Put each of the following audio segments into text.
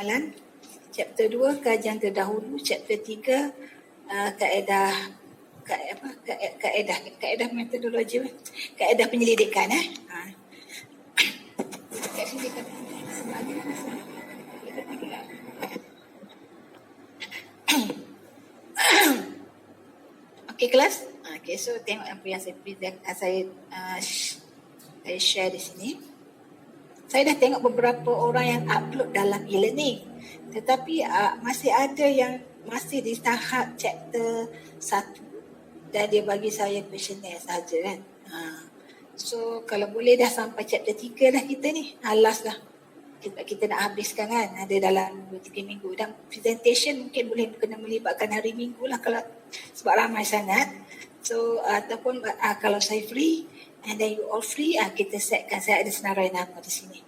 pengenalan. Chapter 2 kajian terdahulu. Chapter 3 kaedah metodologi, kaedah penyelidikan. Kat sini kan. Okey kelas. Okey, so tengok apa yang saya share di sini. Saya dah tengok beberapa orang yang upload dalam e-learning. Tetapi masih ada yang masih di tahap chapter 1 dan dia bagi saya questionnaire saja kan. So kalau boleh dah sampai chapter 3 dah kita ni. Alas dah. Kita nak habiskan kan. Ada dalam 2-3 minggu. Dan presentation mungkin boleh kena melibatkan hari minggu lah kalau sebab ramai sangat. So ataupun kalau saya free and then you all free, kita setkan, saya ada senarai nama di sini.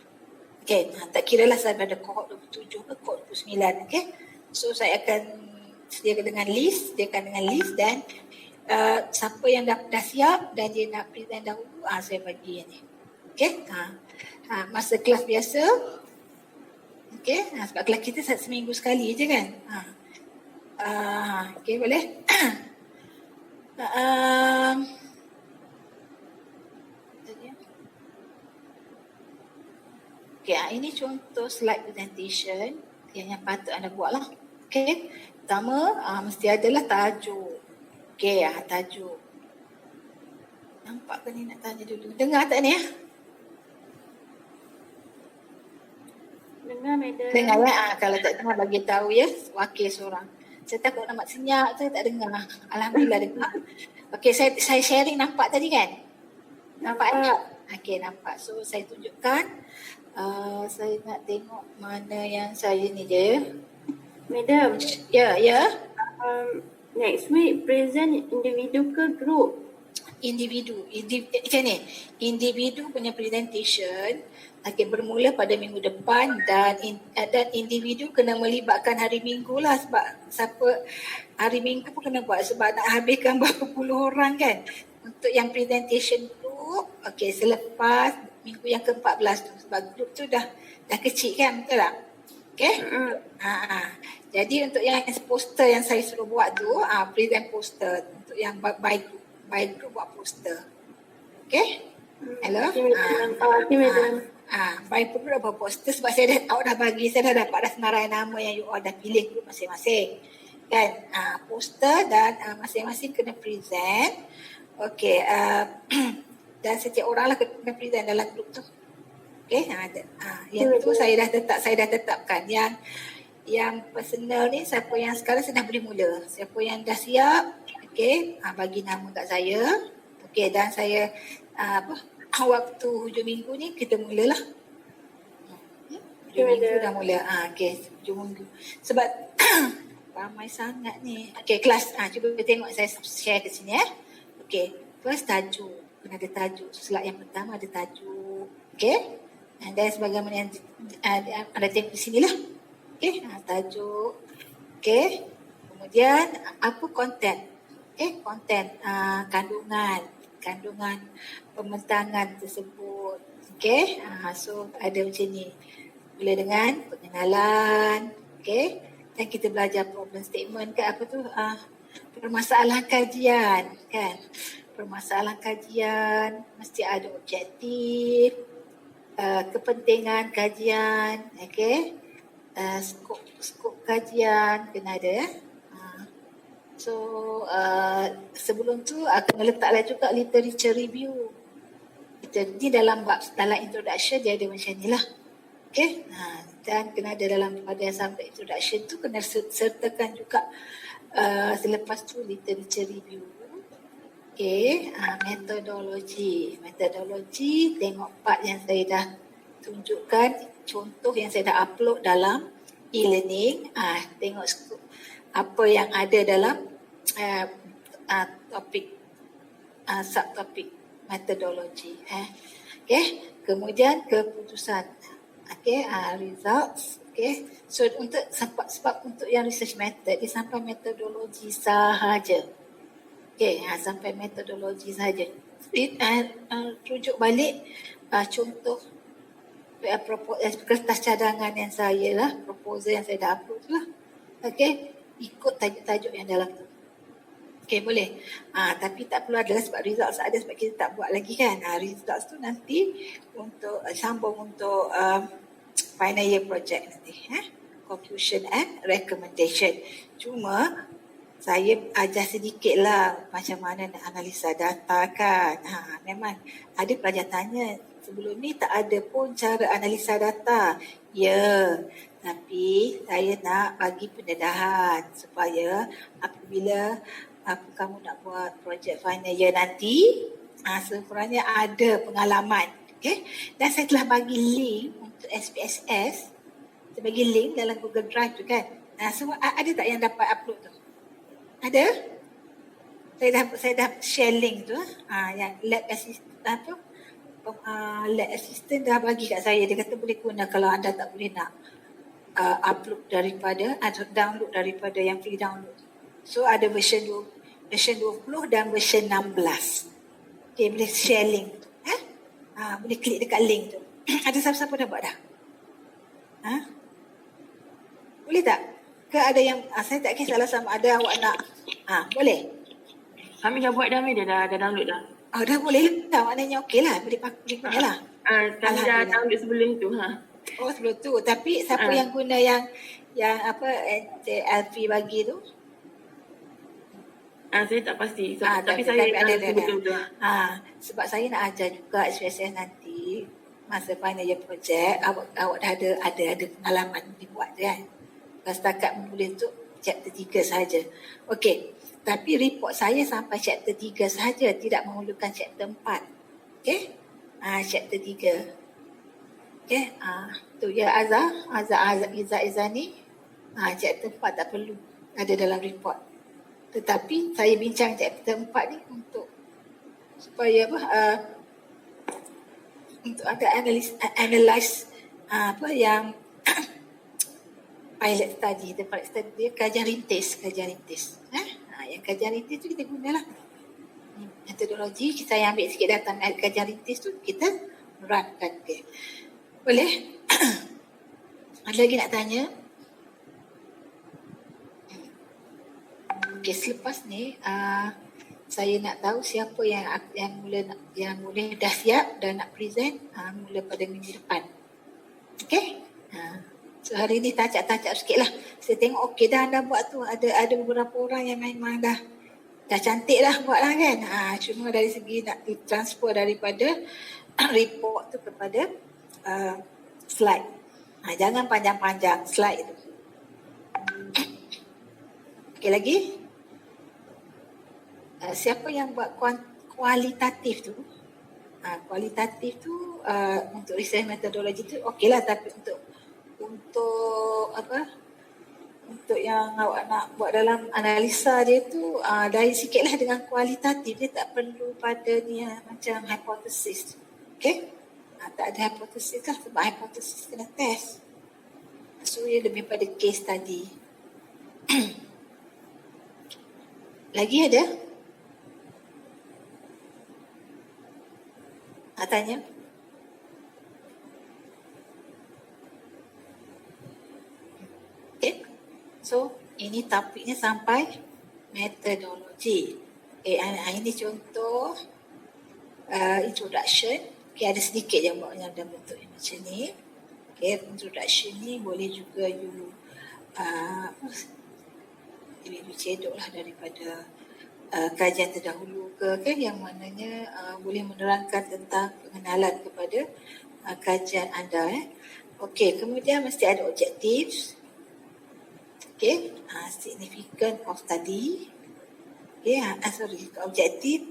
Okay, tak kira lah saya ada kohort 27 ke kohort 29. Okay, so saya akan sediakan dengan list, dan siapa yang dah siap dan dia nak present dahulu, saya bagi yang ni. Okay, masa kelas biasa. Okay, sebab kelas kita seminggu sekali je kan. Okay, boleh? Okay, ini contoh slide presentation yang patut anda buat lah. Okay, pertama mesti adalah tajuk. Okay, tajuk. Nampak ke ni, nak tanya dulu. Dengar tak ni? Dengar, madam. Dengar lah. Kalau tak dengar bagi tahu ya, wakil seorang. Saya takut nampak senyap, saya tak dengar. Alhamdulillah dengar. Okay, saya sharing, nampak tadi kan? Nampak? Okay, nampak. So saya tunjukkan. Saya nak tengok mana yang saya ni je. Madam. Ya. Next week present individu ke group? Individu. Macam ni. Individu punya presentation bermula pada minggu depan dan individu kena melibatkan hari minggu lah, sebab siapa hari minggu pun kena buat sebab nak habiskan berapa puluh orang kan. Untuk yang presentation group, okay, selepas minggu yang ke-14 tu, sebab grup tu dah kecil kan, betul tak? Okay? Jadi untuk yang poster yang saya suruh buat tu, present poster untuk yang by group buat poster. Okay? Hello? Okay, madam. By group buat poster sebab awak dah bagi, saya dah dapat dah senarai nama yang you all dah pilih group masing-masing. Kan? Poster dan masing-masing kena present. Okay. Dan setiap orang lah kena present dalam grup tu. Okay, yang tu saya dah tetapkan. Yang personal ni, siapa yang sekarang saya dah boleh mula. Siapa yang dah siap, okay, bagi nama kat saya. Okay, dan saya waktu hujung minggu ni kita mulalah. Hujung minggu dah mula. Okay, hujung minggu. Sebab ramai sangat ni. Okay, kelas. Cuba tengok saya share ke sini . Okay, first tajuk. Kena ada tajuk. Slide yang pertama ada tajuk. Okay. Dan sebagaimana yang ada tengok di sini lah. Okay. Tajuk. Okay. Kemudian apa konten. Okay. Konten. Kandungan pembentangan tersebut. Okay. So ada macam ni. Mula dengan pengenalan. Okay. Dan kita belajar problem statement ke apa tu. Permasalahan kajian. Kan. Permasalahan kajian, mesti ada objektif, kepentingan kajian, okay? Skop kajian kena ada. So sebelum tu kena letaklah juga literature review. Jadi dalam introduction dia ada macam ni lah, okay? Dan kena ada pada sampai introduction tu kena sertakan juga selepas tu literature review. Okay, metodologi, tengok part yang saya dah tunjukkan, contoh yang saya dah upload dalam e-learning. Tengok apa yang ada dalam topik, subtopik metodologi. Okay, kemudian keputusan. Okay, results. Okay, so sebab untuk yang research method dia sampai metodologi sahaja. Okay, sampai metodologi saja. Rujuk balik contoh kertas cadangan yang saya lah, proposal yang saya dah upload tu lah. Okey, ikut tajuk-tajuk yang dalam tu. Okey, boleh. Tapi tak perlu ada sebab results ada sebab kita tak buat lagi kan. Results tu nanti untuk sambung untuk final year project nanti. Conclusion and recommendation. Cuma saya ajar sedikit lah macam mana nak analisa data kan. Memang ada pelajar tanya sebelum ni tak ada pun cara analisa data. Ya, tapi saya nak bagi pendedahan supaya apabila kamu nak buat projek final year nanti, sekurang-kurangnya ada pengalaman. Okay? Dan saya telah bagi link untuk SPSS. Saya bagi link dalam Google Drive tu kan. Semua ada tak yang dapat upload tu? Ada? Saya dah share link tu. Yang lab assistant tu. Lab assistant dah bagi kat saya. Dia kata boleh guna kalau anda tak boleh nak upload daripada atau download daripada yang free download. So ada version 20 dan version 16. Okay, boleh share link tu. Boleh klik dekat link tu. Ada siapa-siapa dah buat dah? Boleh tak? Ke ada yang saya tak kisahlah sama ada awak nak. Boleh? Kami dah buat dah, dia dah download dah. Dah boleh dah. Maknanya okey lah. Boleh guna lah. Kami dah download sebelum tu. Sebelum tu. Tapi siapa yang guna yang apa Alfie bagi tu? Saya tak pasti. Tapi saya ada betul-betul. Sebab saya nak ajar juga SPSS nanti masa final year project awak dah ada pengalaman dibuat je kan. Setakat menulis tu chapter 3 sahaja. Okey. Tapi report saya sampai chapter 3 sahaja, tidak memerlukan chapter 4. Okey? Chapter 3. Okey? Tu ya Azza Izani. Chapter 4 tak perlu ada dalam report. Tetapi saya bincang chapter 4 ni untuk supaya untuk ada analyse apa yang pilot study, dia kajian rintis. Yang kajian rintis tu kita gunalah metodologi. Saya ambil sikit data kajian rintis tu, kita runkan dia. Boleh? Ada lagi nak tanya? Okey, selepas ni saya nak tahu siapa yang mula dah siap dan nak present mula pada minggu depan. Okey? So hari ni tacak-tacak sikit lah. Saya tengok okey dah anda buat tu. Ada beberapa orang yang memang dah cantik lah buat lah kan. Cuma dari segi nak transfer daripada report tu kepada slide. Jangan panjang-panjang slide tu. Okey lagi. Siapa yang buat kualitatif tu? Kualitatif tu untuk research metodologi tu okey lah, tapi untuk apa? Untuk yang awak nak buat dalam analisa dia tu dari sikit lah dengan kualitatif. Dia tak perlu pada ni macam hipotesis. Okay? Tak ada hipotesis lah sebab hipotesis kena test. So dia lebih pada case study. Lagi ada? Tanya? Okay. So, ini topiknya sampai metodologi. Okay, ini contoh introduction. Okay, ada sedikit yang buat dalam bentuk macam ni. Okay, introduction ni boleh juga you cedok lah daripada kajian terdahulu ke yang maknanya boleh menerangkan tentang pengenalan kepada kajian anda. Okey, kemudian mesti ada objektif. Okey, significant of study. Okey, objektif,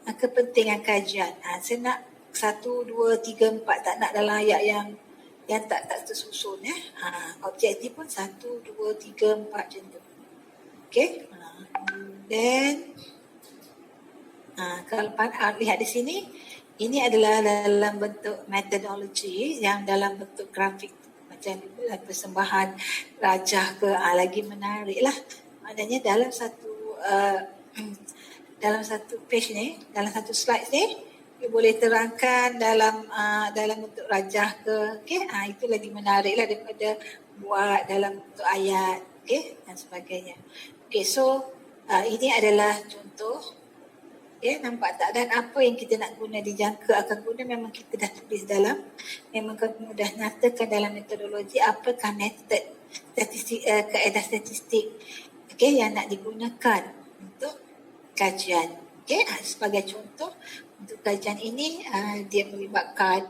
kepentingan kajian. Saya nak 1, 2, 3, 4, tak nak dalam ayat yang tak tersusun. Objektif pun 1, 2, 3, 4 macam tu. Okey. Then kalau lihat di sini, ini adalah dalam bentuk metodologi yang dalam bentuk grafik macam persembahan rajah ke, lagi menarik lah. Maknanya dalam satu page ni, dalam satu slide ni, you boleh terangkan dalam bentuk rajah ke, okey, itu lagi menarik lah daripada buat dalam bentuk ayat, okey, dan sebagainya. Okey, so ini adalah contoh. Ya, nampak tak? Dan apa yang kita nak guna, dijangka akan guna, memang kita dah tulis dalam, memang kamu dah nyatakan dalam metodologi apakah metod statistik, kaedah statistik, okay, yang nak digunakan untuk kajian. Okay, sebagai contoh untuk kajian ini dia melibatkan,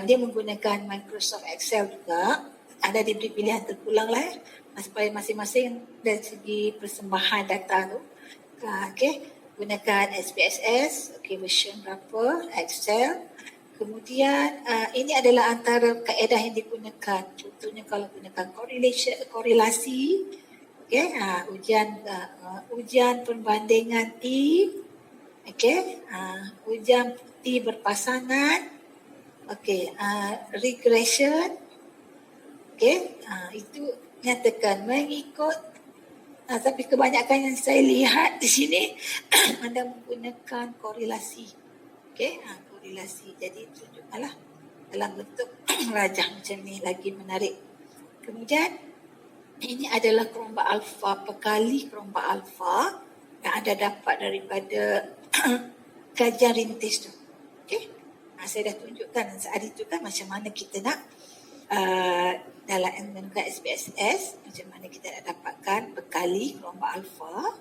dia menggunakan Microsoft Excel juga. Ada diberi pilihan terpulang lah supaya masing-masing dari segi persembahan data tu. Okay, gunakan SPSS, okay, version berapa, Excel. Kemudian ini adalah antara kaedah yang digunakan. Contohnya kalau gunakan korelasi, okay, ujian perbandingan T, okay, ujian T berpasangan, okay, regression, okay, itu nyatakan mengikut. Tapi kebanyakan yang saya lihat di sini anda menggunakan korelasi. Okey, korelasi. Jadi tunjukkanlah dalam bentuk rajah macam ni, lagi menarik. Kemudian ini adalah kerombak alfa perkali kerombak alfa yang anda dapat daripada kajian rintis tu. Okey. Saya dah tunjukkan saat itu kan macam mana kita nak dalam menggunakan SPSS, macam mana kita nak dapatkan berkali kerombak alfa.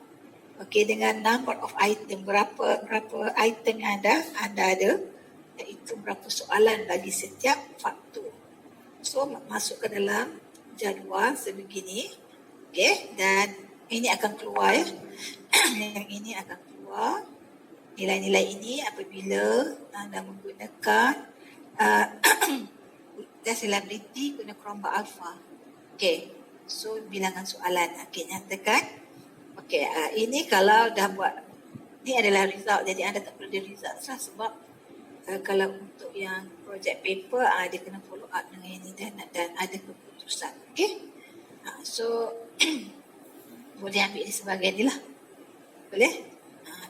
Okey, dengan number of item, berapa item yang anda ada, iaitu berapa soalan bagi setiap faktor. So masuk ke dalam jadual sebegini. Okey, dan ini akan keluar ya. Yang ini akan keluar nilai-nilai ini apabila anda menggunakan selebriti guna kerombak alfa. Okey, so bilangan soalan. Okey, nyatakan. Okey, ini kalau dah buat, ini adalah result, jadi anda tak perlu dia result lah, sebab kalau untuk yang project paper dia kena follow up dengan ini dan ada keputusan. Okey, so boleh ambil ini sebagai ni lah, boleh.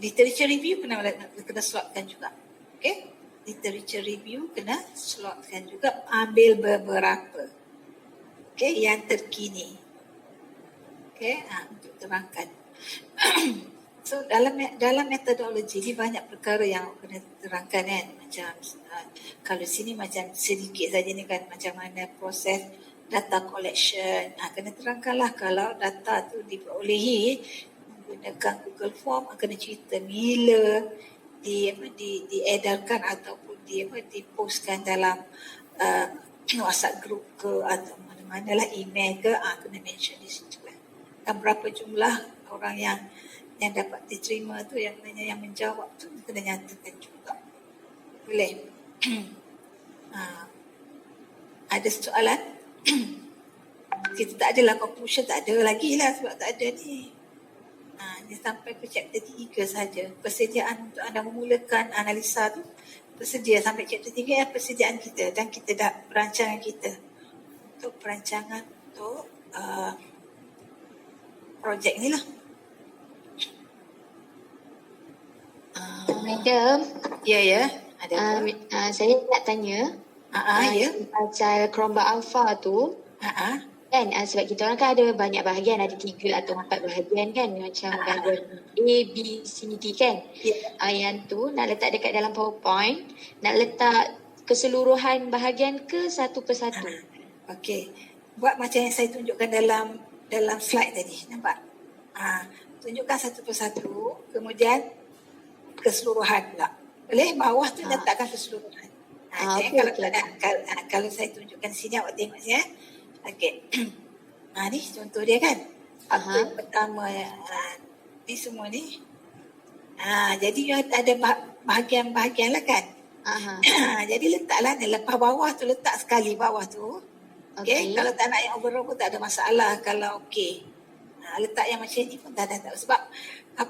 Literature review kena slotkan juga. Okey, literature review kena slotkan juga, ambil beberapa, okey, yang terkini, okey, untuk terangkan. So dalam metodologi ni banyak perkara yang kena terangkan kan, macam kalau sini macam sedikit saja ni kan, macam mana proses data collection, kena terangkanlah. Kalau data tu diperolehi menggunakan Google Form, kena cerita bila diedarkan ataupun dipostkan dalam WhatsApp group ke atau mana-mana lah, email ke, kena mention di situ lah. Dan berapa jumlah orang yang dapat diterima tu, yang menjawab tu kena nyatakan juga. Boleh? Ada soalan? Kita tak adalah conclusion, tak ada lagi lah sebab tak ada ni. Dia sampai ke chapter 3 saja. Persediaan untuk anda memulakan analisa tu, bersedia sampai chapter 3 ya, persediaan kita, dan kita dah perancangan kita untuk perancangan untuk projek ni lah. Madam, Ya, ada. saya nak tanya, Ya. pasal kerombak alfa tu, kan sebab kita orang kan ada banyak bahagian, ada 3 atau 4 bahagian kan, macam bahagian A, B, C, D kan. Yang tu nak letak dekat dalam PowerPoint, nak letak keseluruhan bahagian ke satu persatu? Okey, buat macam yang saya tunjukkan dalam slide tadi, nampak? Tunjukkan satu persatu, kemudian keseluruhan pula. Boleh? Bawah tu letakkan keseluruhan. Kalau saya tunjukkan sini, awak tengok sini. Okey. Ni contoh dia kan. Apa yang pertama, ni semua ni. Jadi ada bahagian-bahagian lah kan. Jadi letaklah, lepas bawah tu letak sekali bawah tu. Okay. Kalau tak nak yang overall pun tak ada masalah. Kalau okey, letak yang macam ni pun tak ada. Sebab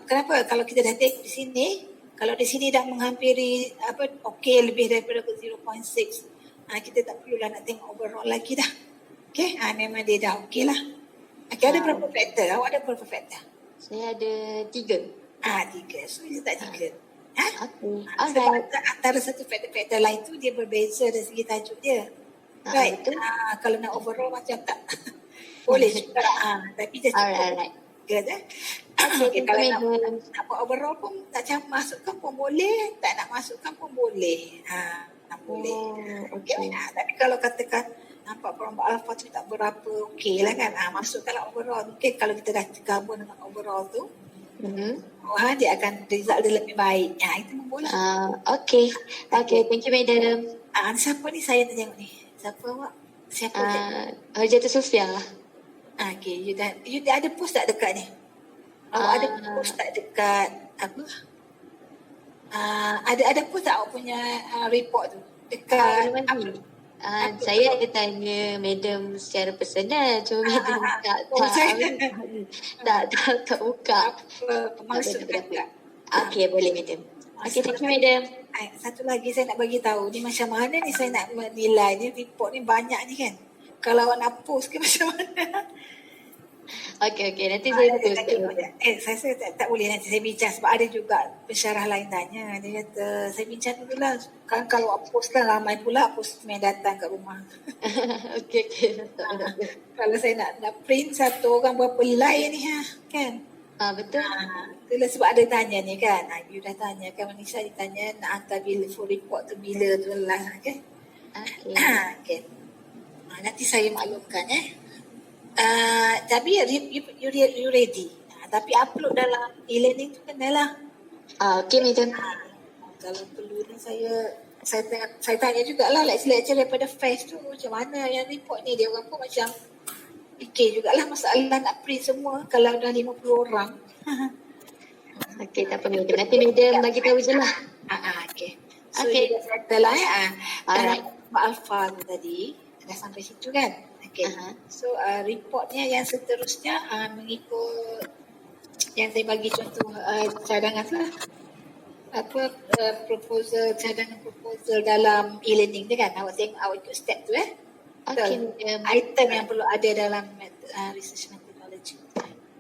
kenapa? Kalau kita dah tengok di sini, kalau di sini dah menghampiri okey, lebih daripada 0.6, kita tak perlulah nak tengok overall lagi dah. Okey, memang dia dah okey lah. Okay, ada berapa faktor? Awak ada berapa faktor? Saya ada 3. 3. So, dia tak 3. Okay. Sebab Alright. antara satu faktor-faktor lain tu dia berbeza dari segi tajuk dia. Right. Betul. Kalau nak overall macam tak boleh juga. Tapi dia Alright. good. Okay, Kalau thank you, nak buat overall pun tak macam masukkan pun boleh, tak nak masukkan pun boleh. Boleh. Okay. Tapi kalau katakan nampak perompak alpha tu tak berapa okey lah kan. Masukkanlah overall. Mungkin kalau kita dah tergabung dengan overall tu, dia akan result dia lebih baik. Itu pun boleh. Okay. Okay, thank you, madam. Siapa ni saya nak tengok ni? Siapa awak? Siapa je? Hurjatul Sufia. Okay, you dah ada post tak dekat ni? Awak ada post tak dekat apa? Ada post tak awak punya report tu? Dekat saya ada tanya madam secara personal, cuma madam tak buka. Maksud dekat. Okay, boleh madam. Okay, thank you madam. Satu lagi saya nak bagi tahu ni macam mana ni saya nak menilai ni report ni banyak ni kan. Kalau awak nak post ke macam mana? Okay, nanti saya post. Saya tak boleh nanti saya bincang sebab ada juga pensyarah lain tanya. Dia kata saya bincang dulu lah. Kan kalau awak post kan ramai pula post yang datang kat rumah. Okay. Kalau saya nak print satu orang berapa line ni kan? Betul. Itulah sebab ada tanya ni kan. You dah tanya kan Manisha ditanya nak hantar full report tu bila tu lah. Okay. Okay. Nanti saya maklumkan tapi you ready. Tapi upload dalam e-learning tu kan dah lah. Okay madam. Kalau perlu ni saya tanya jugalah lecturer daripada FAST tu macam mana yang report ni. Dia orang pun macam fikir jugalah masalah nak print semua kalau dah 50 orang. Okay, tak apa madam. Nanti madam bagi tahu je lah. Okay. So, dah settle lah Alright. Alpha tu tadi dah sampai situ kan. Okay. So reportnya yang seterusnya mengikut yang saya bagi contoh cadangan tu lah. Cadangan proposal dalam e-learning tu kan. Awak tengok awak ikut step tu Okay. Item yang perlu ada dalam research methodology.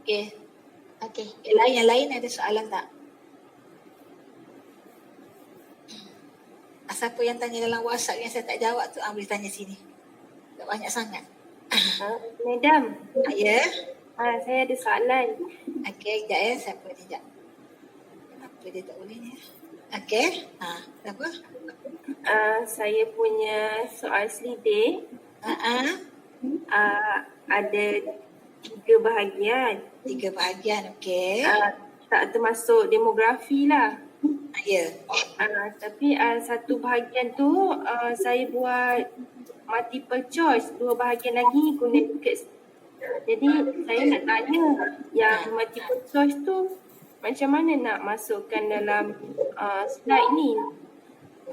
Okay. Yang lain ada soalan tak? Siapa yang tanya dalam WhatsApp yang saya tak jawab tu boleh tanya sini. Tak banyak sangat. Madam. Ya. Saya ada soalan. Okey, sekejap Siapa ni sekejap. Kenapa dia tak boleh ni? Okey. Apa? Saya punya soal selidik. Ada 3 bahagian. 3 bahagian, okey. Tak termasuk demografi lah. Ya. Tapi satu bahagian tu saya buat multiple choice. 2 bahagian lagi Connecticut. Jadi saya nak tanya yang multiple choice tu macam mana nak masukkan dalam slide ni?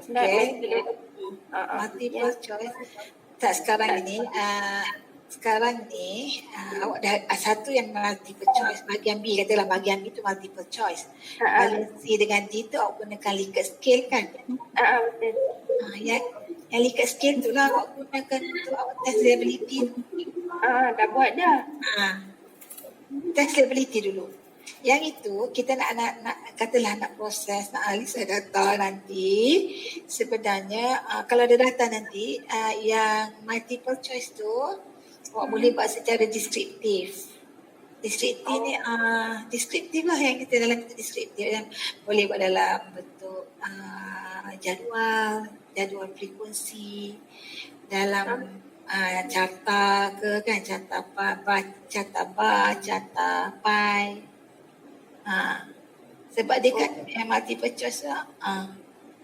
Slide multiple choice. Tak sekarang ni awak dah satu yang multiple choice, bahagian B katalah bahagian B tu multiple choice. Bahagian C dengan D tu awak gunakan Likert scale kan? Betul. Yang Likert scale tu lah awak gunakan untuk awak test reliability. Dah buat dah. Test reliability dulu. Yang itu kita nak katalah nak proses, nak analisa data nanti. Sebenarnya kalau ada data nanti yang multiple choice tu awak boleh buat secara deskriptif. Deskriptif ni deskriptif lah yang kita dalam bentuk deskriptif yang boleh buat dalam bentuk jadual frekuensi dalam carta ke kan, carta bar, carta pi. Sebab dia kan yang multiple choice lah.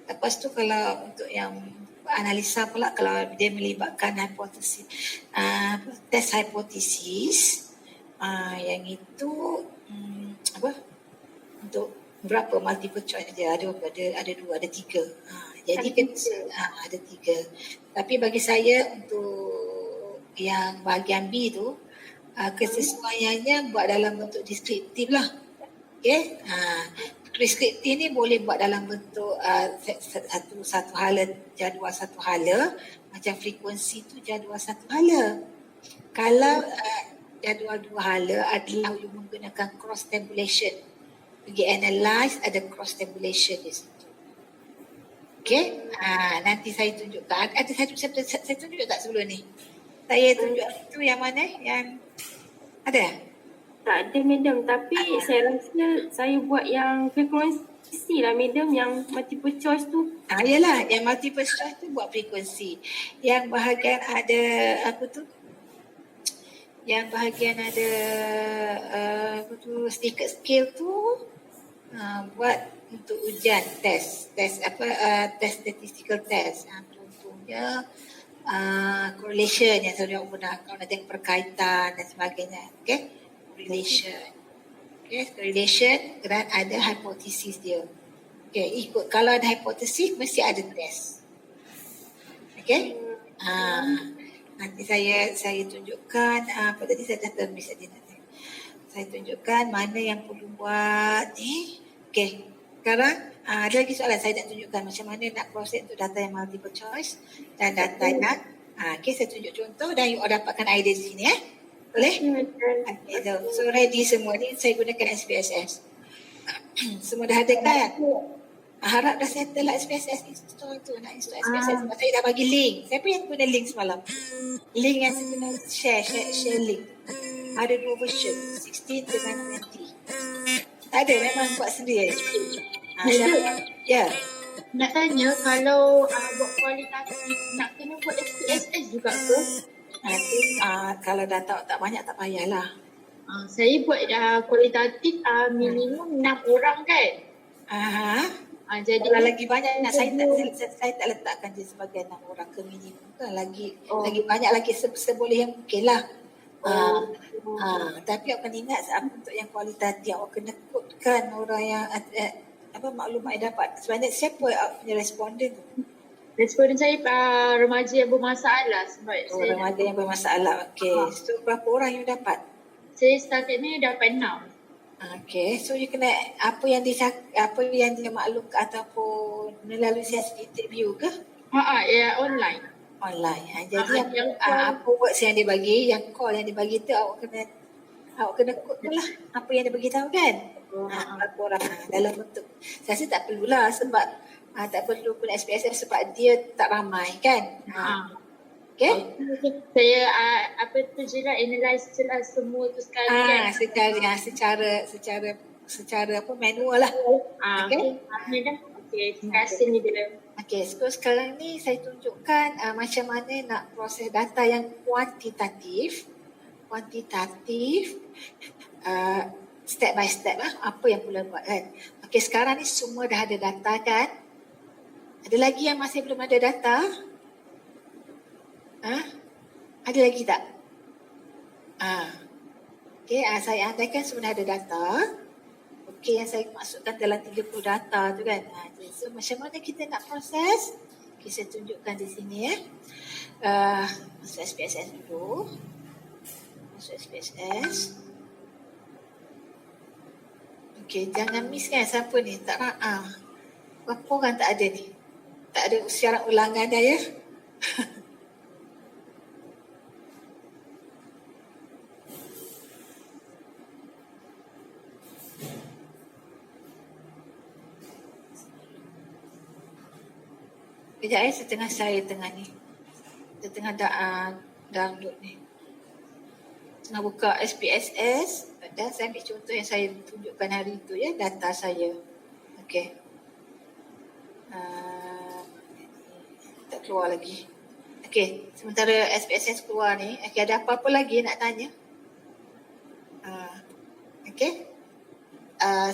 Lepas tu kalau untuk yang analisa pula kalau dia melibatkan hipotesis, test hipotesis, yang itu untuk berapa multiple choice dia ada 2, ada 3. Jadi kan ada 3. Tapi bagi saya untuk yang bahagian B tu kesesuaiannya buat dalam bentuk deskriptif lah. Okay. Deskriptif ni boleh buat dalam bentuk satu hala, jadual satu hala. Macam frekuensi tu jadual satu hala. Kalau jadual 2 hala adalah you menggunakan cross tabulation. Pergi analyze ada cross tabulation di situ. Okey, nanti saya tunjukkan. Ada saya tunjuk tak sebelum ni? Saya tunjuk itu yang mana? Yang ada? Tak ada madam, tapi saya rasa saya buat yang frekuensi lah madam, yang multiple choice tu. Yalah, yang multiple choice tu buat frekuensi. Yang bahagian ada apa tu? Yang bahagian ada apa tu, sticker scale tu buat untuk ujian test statistical test. Contohnya correlation yang saya guna kalau nak tengok perkaitan dan sebagainya. Okay, correlation dan ada hipotesis dia. Okay, ikut kalau ada hipotesis mesti ada test. Okay, nanti saya tunjukkan apa tadi saya dah termis tadi nanti. Saya tunjukkan mana yang perlu buat ni. Okay, sekarang ada lagi soalan saya nak tunjukkan macam mana nak proses untuk data yang multiple choice dan data yang okay, saya tunjuk contoh dan you all dapatkan idea di sini boleh? Okay, so ready semua ni saya gunakan SPSS. Semua dah ada kan? Harap dah settle lah SPSS install tu, nak install SPSS sebab saya dah bagi link. Siapa yang guna link semalam? Link yang saya guna share link. Ada 2 version, 16 dengan 20. Tak ada, memang buat sendiri. Ya. Nak tanya kalau buat kualitatif nak kena buat SPSS juga ke? Nanti kalau data tak banyak tak payahlah. Saya buat kualitatif minimum 6 orang kan? Jadi kalau lagi banyak saya tak letakkan dia sebagai 6 orang ke minimum kan, lagi banyak lagi seboleh yang mungkin lah. Tapi awak kena ingat untuk yang kualitatif awak kena kodkan orang yang maklumat yang dapat. Sebenarnya siapa punya responden tu? Responden saya remaja yang bermasalah sebab remaja yang bermasalah. Okey. So berapa orang yang dapat? Saya setakat ni dapat 6. Okay, so you kena apa yang dia maklum ataupun melalui sesi interview ke? Ya online. Jadi apa words yang dia bagi, yang call yang dia bagi tu awak kena code lah apa yang dia bagi tahu kan? Berapa orang dalam bentuk. Saya rasa tak perlulah sebab tak perlu pun SPSS sebab dia tak ramai kan? Okay? Saya analyse jelas semua tu sekali kan. Secara apa manual lah. Okay. Terima kasih ni dia. Okay, so sekarang ni saya tunjukkan macam mana nak proses data yang kuantitatif, step by step apa yang perlu buat kan. Okay, sekarang ni semua dah ada data kan. Ada lagi yang masih belum ada data? Ada lagi tak? Okay, saya andaikan semua ada data. Okay, yang saya masukkan dalam 30 data tu kan. So, macam mana kita nak proses? Okay, saya tunjukkan di sini masuk SPSS dulu. Masuk SPSS. Okay, jangan miss kan siapa ni. Tak berapa orang tak ada ni? Tak ada syarat ulangan dah ya? Kejap saya tengah ni. Saya tengah download ni. Tengah buka SPSS. Dan saya ambil contoh yang saya tunjukkan hari tu ya. Data saya. Okey. Tak keluar lagi. Okey. Sementara SPSS keluar ni. Okey, ada apa-apa lagi nak tanya? Okey.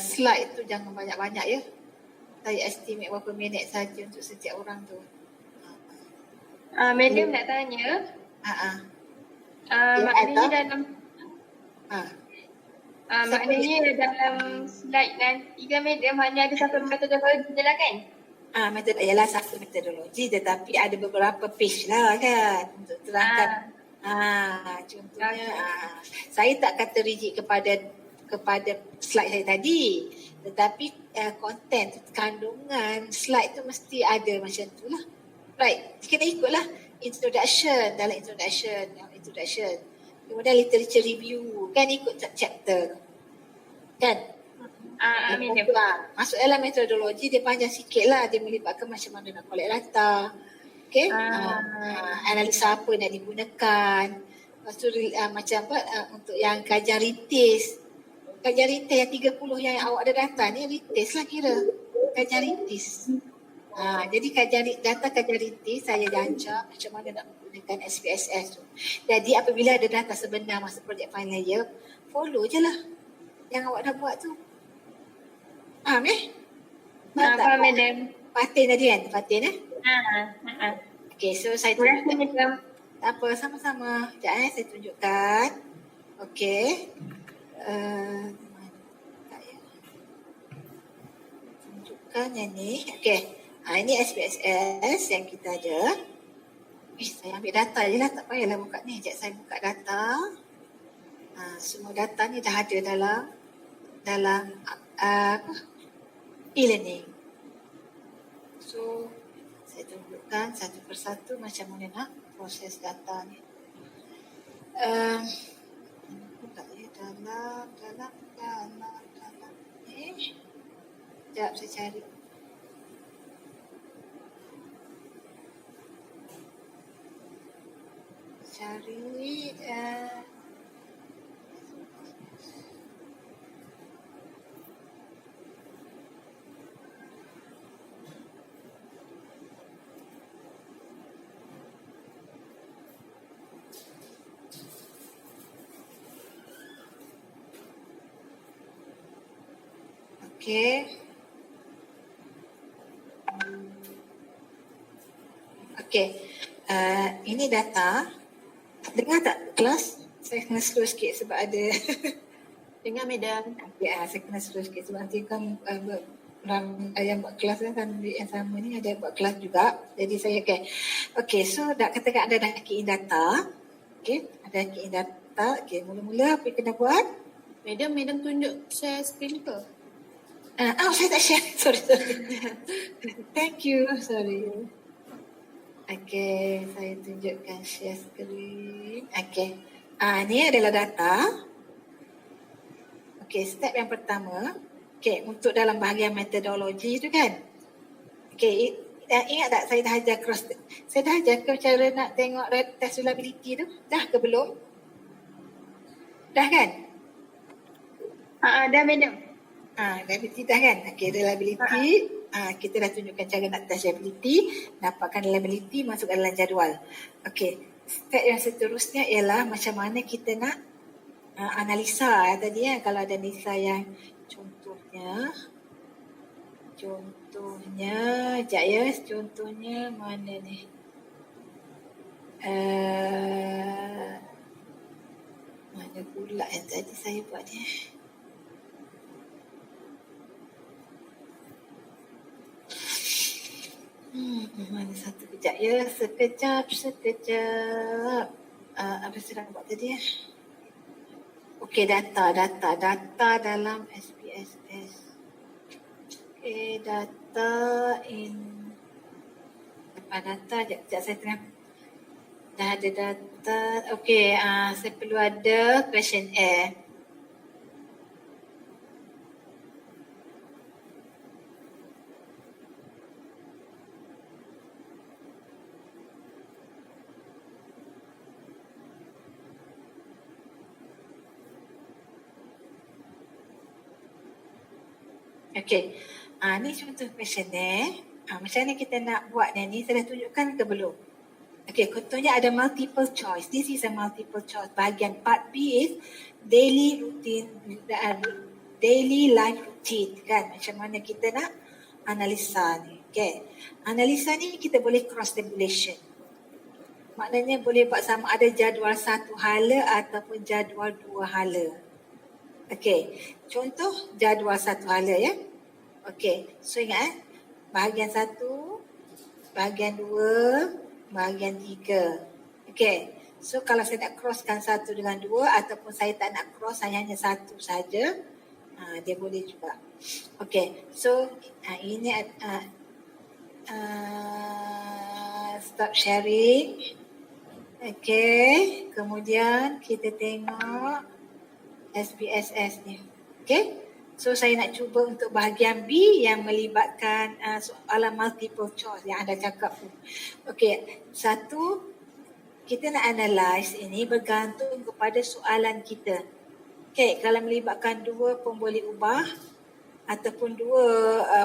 Slide tu jangan banyak-banyak ya. Saya estimate berapa minit saja untuk setiap orang tu. Madam nak tanya. Maknanya dalam maknanya dalam slide nanti kan madam hanya ada satu metodologi je lah kan? Ialah satu metodologi tetapi ada beberapa page lah kan untuk terangkan. Contohnya saya tak kata rigid kepada slide saya tadi. Tetapi konten, kandungan slide tu mesti ada macam tu lah. Right, kena ikutlah introduction. Kemudian literature review, kan ikut chapter. Kan? Amin. Masuk dalam metodologi dia panjang sikit lah. Dia melibatkan macam mana nak collect data. Okay. Analisa apa nak digunakan. Lepas tu macam apa untuk yang kajian ritis. Kajian ritis yang 30 yang awak ada data ni ritis lah kira. Kajian ritis. Jadi kajian ritis saya rancang macam mana nak menggunakan SPSS tu. Jadi apabila ada data sebenar masa projek final year, follow je lah yang awak dah buat tu. Faham Faham, Madam. Fatin tadi kan? Fatin Okay, so saya tunjukkan. Madam. Tak apa, sama-sama. Sekejap saya tunjukkan. Okay. Tunjukkan yang ni. Okay. Ini SPSS yang kita ada. Saya ambil data je lah. Tak payahlah buka ni. Sekejap saya buka data. Semua data ni dah ada dalam e-learning. So, saya tunjukkan satu persatu macam mana nak proses data ni. Buka ya dalam ni. Sekejap saya cari. Okay. Ini data. Dengar tak kelas? Saya kena slow sikit sebab ada Dengar, Madam. saya kena slow sikit sebab nanti kan yang buat kelas kan yang sama ni ada buat kelas juga. Jadi saya Okay, so dah katakan ada key in data. Okay, ada key in data. Okay, mula-mula apa yang kena buat? Madam tunjuk share screen ke? Saya tak share. Sorry. Thank you. Sorry. Okay, saya tunjukkan share screen. Okay. Ni adalah data. Okay, step yang pertama. Okay, untuk dalam bahagian metodologi tu kan. Okay, ingat tak saya dah ajar saya dah ajar ke cara nak tengok test reliability tu? Dah ke belum? Dah kan? Dah, Madam. Reliability dah kan? Okay, reliability. Kita dah tunjukkan cara nak test reliability, dapatkan reliability, masuk dalam jadual. Okay, step yang seterusnya ialah macam mana kita nak analisa tadi kan. Kalau ada analisa yang contohnya, sekejap ya, contohnya mana ni? Mana pula yang tadi saya buat ni? Mana satu kejap ya, sekejap. Apa saya nak buat tadi ya? Okey, data dalam SPSS. Okey, data sekejap saya tengah dah ada data. Okey, saya perlu ada questionnaire. Okey, ni contoh questionnaire. Macam mana kita nak buat ni? Saya dah tunjukkan ke belum? Okey, contohnya ada multiple choice. This is a multiple choice. Bahagian part B is daily life routine kan. Macam mana kita nak analisa ni. Okey, analisa ni kita boleh cross tabulation. Maknanya boleh buat sama ada jadual satu hala ataupun jadual dua hala. Okey, contoh jadual satu hala ya. Okey, so ingat bahagian 1, bahagian 2, bahagian 3. Okey, so kalau saya nak crosskan 1 dengan 2 ataupun saya tak nak cross, saya hanya 1 saja, dia boleh juga. Okey, so ini stop sharing. Okey, kemudian kita tengok SPSS ni. Okey, So saya nak cuba untuk bahagian B yang melibatkan soalan multiple choice yang anda cakap tu. Okey, satu, kita nak analyse ini bergantung kepada soalan kita. Okey, kalau melibatkan dua pun boleh ubah ataupun dua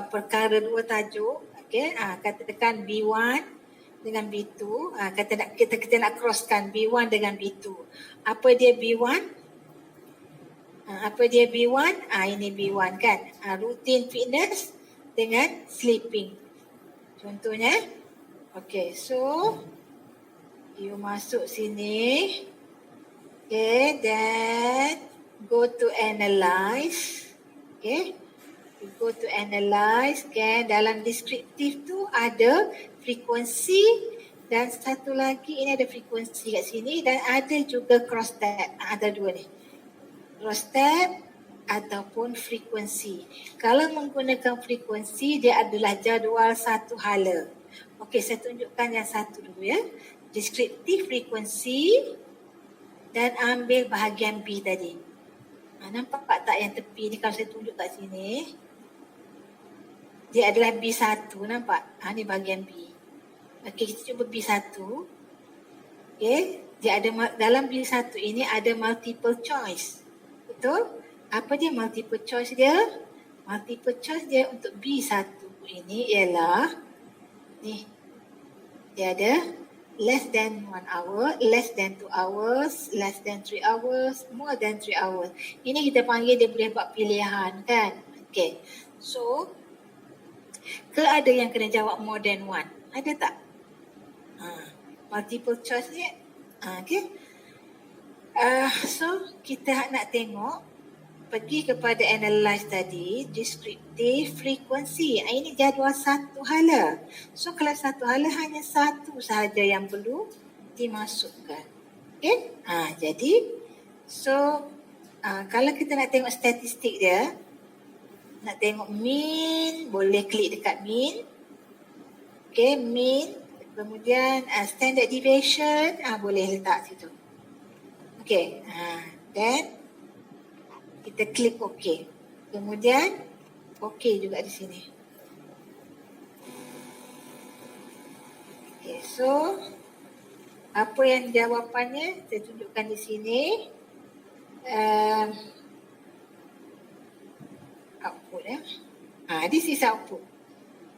perkara, dua tajuk. Okey, katakan B1 dengan B2. Kita nak crosskan B1 dengan B2. Apa dia B1? Apa dia B1? Ini B1 kan. Routine fitness dengan sleeping. Contohnya. Okay, so you masuk sini. Okay, then go to analyze. Okay, you go to analyze. Okay, dalam deskriptif tu ada frekuensi dan satu lagi ini ada frekuensi kat sini dan ada juga cross tab. Ada dua ni. Cross tab ataupun frekuensi. Kalau menggunakan frekuensi, dia adalah jadual satu hala. Okey, saya tunjukkan yang satu dulu ya. Deskriptif frekuensi dan ambil bahagian B tadi. Nampak tak yang tepi ni kalau saya tunjuk kat sini? Dia adalah B1, nampak? Ni bahagian B. Okey, kita cuba B1. Okey, dia ada dalam B1 ini ada multiple choice. Betul? Apa dia multiple choice dia? Multiple choice dia untuk B1 ini ialah ni. Dia ada less than 1 hour, less than 2 hours, less than 3 hours, more than 3 hours. Ini kita panggil dia boleh buat pilihan kan? Okay. So, ada yang kena jawab more than 1? Ada tak? Multiple choice ni. Okay. So, kita nak tengok pergi kepada analyze tadi, deskriptif, frekuensi. Ini jadual satu hala. So, kalau satu hala hanya satu sahaja yang perlu dimasukkan. Okay? Jadi, so, kalau kita nak tengok statistik dia, nak tengok mean, boleh klik dekat mean. Okay, mean. Kemudian, standard deviation, boleh letak situ. Okay, then, kita klik OK. Kemudian OK juga di sini. Okay, so apa yang jawapannya saya tunjukkan di sini. Output ya. This is output.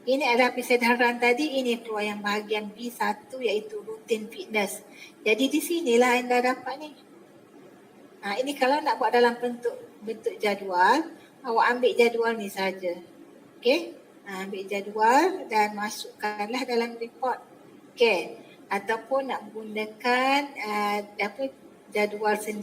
Ini adalah persedaran tadi, ini keluar yang bahagian B1 iaitu routine fitness. Jadi di sinilah anda dapat ni. Ini kalau nak buat dalam bentuk jadual, awak ambil jadual ni saja. Okey? Ambil jadual dan masukkanlah dalam report. Okey? Ataupun nak gunakan jadual sendiri.